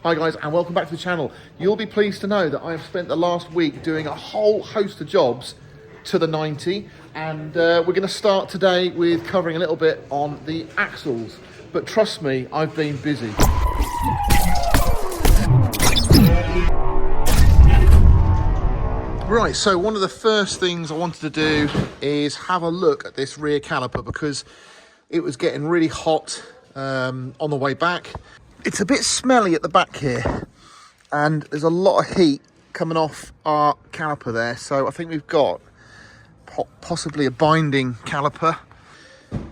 Hi guys, and welcome back to the channel. You'll be pleased to know that I have spent the last week doing a whole host of jobs to the 90, and we're going to start today with covering a little bit on the axles. But trust me, I've been busy. Right, so one of the first things I wanted to do is have a look at this rear caliper because it was getting really hot on the way back. It's a bit smelly at the back here, and there's a lot of heat coming off our caliper there, so I think we've got possibly a binding caliper.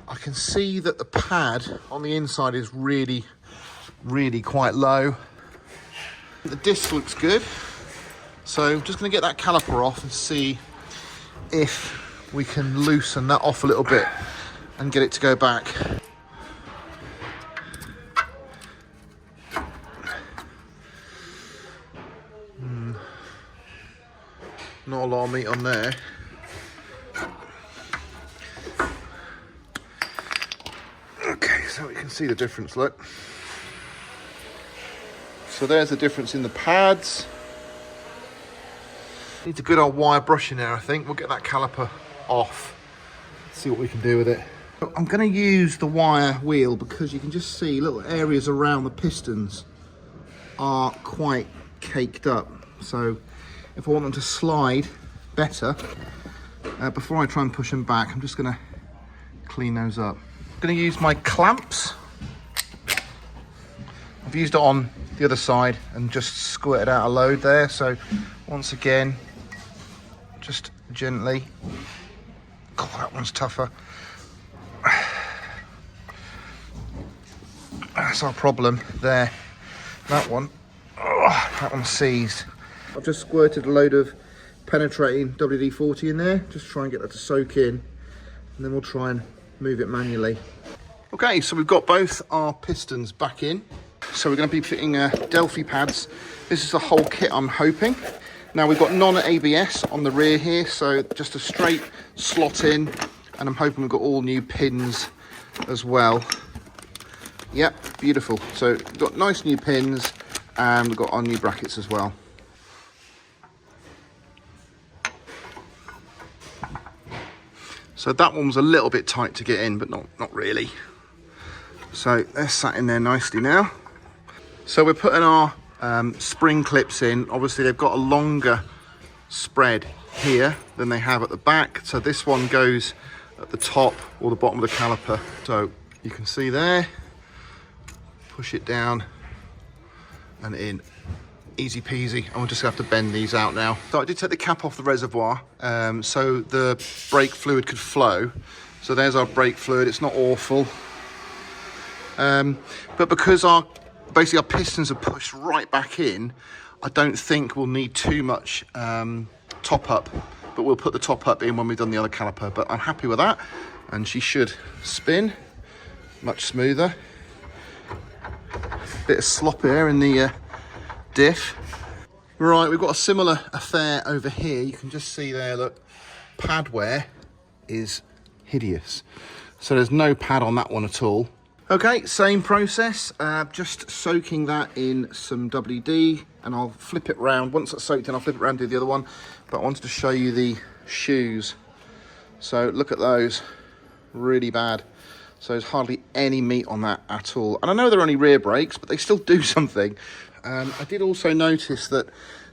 I can see that the pad on the inside is really quite low. The disc looks good, so I'm just going to get that caliper off and see if we can loosen that off a little bit and get it to go back. Not a lot of meat on there. Okay, so we can see the difference, look. So there's the difference in the pads. Needs a good old wire brush in there, I think. We'll get that caliper off, see what we can do with it. I'm going to use the wire wheel because you can just see little areas around the pistons are quite caked up. So if I want them to slide better, before I try and push them back, I'm just going to clean those up. I'm going to use my clamps. I've used it on the other side and just squirted out a load there. So once again, just gently. God, that one's tougher. That's our problem there. That one, oh, that one's seized. I've just squirted a load of penetrating WD-40 in there, just try and get that to soak in, and then we'll try and move it manually. Okay, so we've got both our pistons back in. So we're going to be fitting Delphi pads. This is the whole kit, I'm hoping. Now we've got non-ABS on the rear here, so just a straight slot in, and I'm hoping we've got all new pins as well. Yep, beautiful. So we've got nice new pins, and we've got our new brackets as well. So that one was a little bit tight to get in, but not really. So they're sat in there nicely now. So we're putting our spring clips in. Obviously they've got a longer spread here than they have at the back. So this one goes at the top or the bottom of the caliper. So you can see there, push it down and in. Easy peasy. I'll just have to bend these out now. So I did take the cap off the reservoir so the brake fluid could flow. So there's our brake fluid. It's not awful, but because basically our pistons are pushed right back in, I don't think we'll need too much top up, but we'll put the top up in when we've done the other caliper. But I'm happy with that, and she should spin much smoother. Bit of slop here in the diff. Right, we've got a similar affair over here. You can just see there, look, pad wear is hideous. So there's no pad on that one at all. Okay, same process, just soaking that in some WD, and I'll flip it round. Once that's soaked in, I'll flip it around to the other one. But I wanted to show you the shoes. So look at those, really bad. So there's hardly any meat on that at all. And I know they're only rear brakes, but they still do something. I did also notice that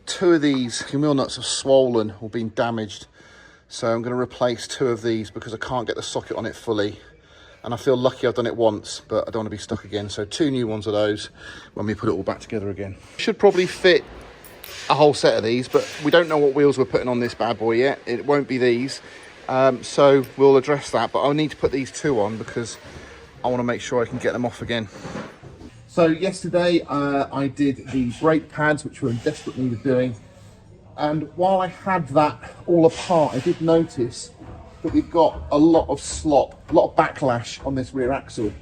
two of these wheel nuts have swollen or been damaged. So I'm going to replace two of these because I can't get the socket on it fully. And I feel lucky I've done it once, but I don't want to be stuck again. So two new ones of those when we put it all back together again. Should probably fit a whole set of these, but we don't know what wheels we're putting on this bad boy yet. It won't be these. So we'll address that, but I'll need to put these two on because I want to make sure I can get them off again. So yesterday I did the brake pads, which were in desperate need of doing. And while I had that all apart, I did notice that we've got a lot of slop, a lot of backlash on this rear axle.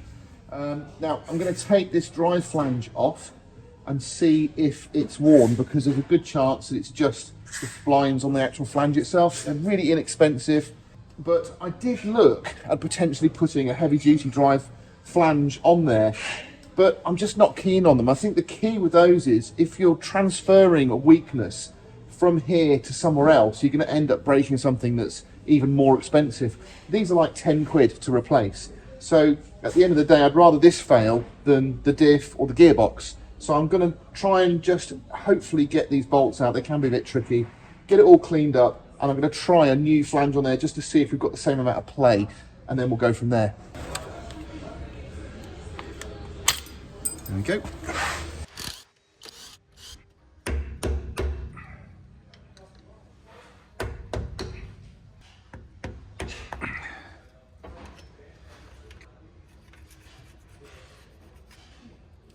Now I'm going to take this drive flange off and see if it's worn, because there's a good chance that it's just the splines on the actual flange itself. They're really inexpensive, but I did look at potentially putting a heavy duty drive flange on there, but I'm just not keen on them. I think the key with those is if you're transferring a weakness from here to somewhere else, you're going to end up breaking something that's even more expensive. These are like 10 quid to replace. So at the end of the day, I'd rather this fail than the diff or the gearbox. So I'm going to try and just hopefully get these bolts out. They can be a bit tricky. Get it all cleaned up, and I'm going to try a new flange on there just to see if we've got the same amount of play, and then we'll go from there. There we go.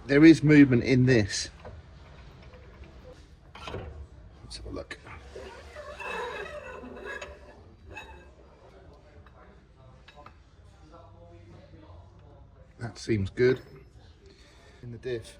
There is movement in this. Let's have a look. That seems good. In the diff.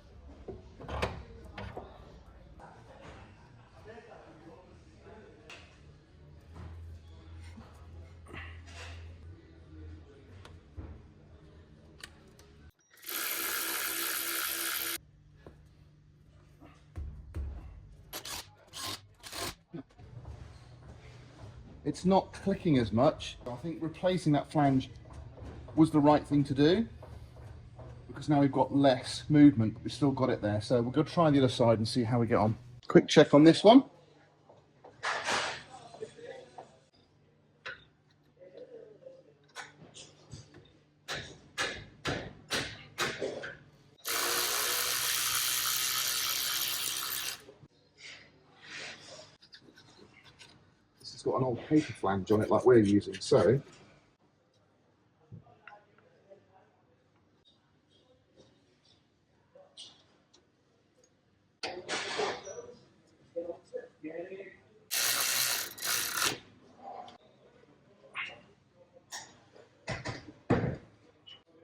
It's not clicking as much. I think replacing that flange was the right thing to do, because now we've got less movement, but we've still got it there. So we'll go try the other side and see how we get on. Quick check on this one. This has got an old paper flange on it like we're using, so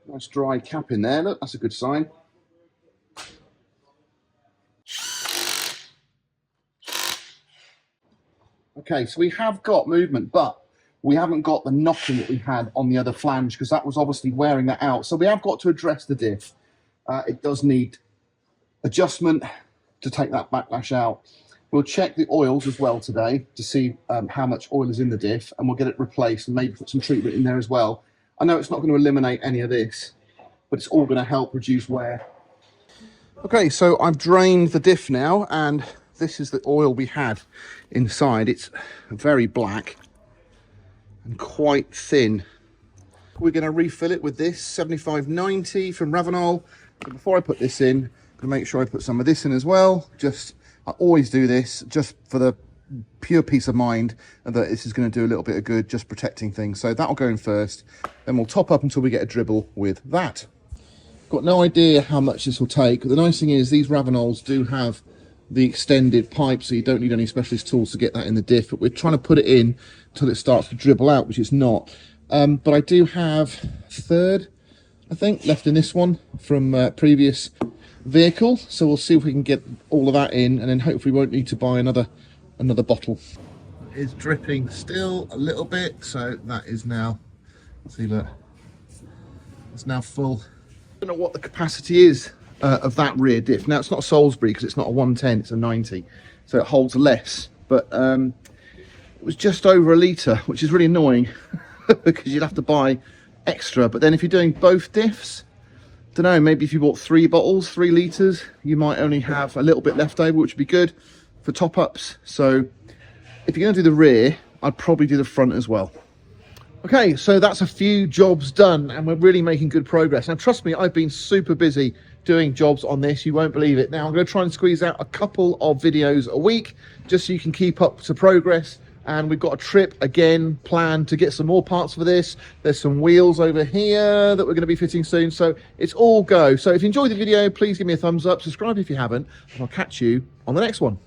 nice dry cap in there, look, that's a good sign. Okay, so we have got movement, but we haven't got the knocking that we had on the other flange, because that was obviously wearing that out. So we have got to address the diff. It does need adjustment to take that backlash out. We'll check the oils as well today to see how much oil is in the diff, and we'll get it replaced and maybe put some treatment in there as well. I know it's not going to eliminate any of this, but it's all going to help reduce wear. Okay, so I've drained the diff now, and this is the oil we had inside. It's very black and quite thin. We're going to refill it with this 7590 from Ravenol. But before I put this in, I'm going to make sure I put some of this in as well. I always do this just for the pure peace of mind that this is going to do a little bit of good, just protecting things. So that'll go in first, then we'll top up until we get a dribble with that. Got no idea how much this will take. The nice thing is these Ravenols do have the extended pipe, so you don't need any specialist tools to get that in the diff, but we're trying to put it in until it starts to dribble out, which it's not. But I do have a third, I think, left in this one from previous vehicle, so we'll see if we can get all of that in, and then hopefully we won't need to buy another bottle. It is dripping still a little bit, so that is now, see, look, it's now full. I don't know what the capacity is of that rear diff. Now it's not a Salisbury because it's not a 110, it's a 90, so it holds less, but it was just over a litre, which is really annoying because you'd have to buy extra. But then if you're doing both diffs, I don't know, maybe if you bought 3 bottles, 3 litres, you might only have a little bit left over, which would be good for top-ups. So if you're going to do the rear, I'd probably do the front as well. Okay, so that's a few jobs done, and we're really making good progress. Now, trust me, I've been super busy doing jobs on this. You won't believe it. Now, I'm going to try and squeeze out a couple of videos a week, just so you can keep up to progress. And we've got a trip, again, planned to get some more parts for this. There's some wheels over here that we're going to be fitting soon. So it's all go. So if you enjoyed the video, please give me a thumbs up. Subscribe if you haven't, and I'll catch you on the next one.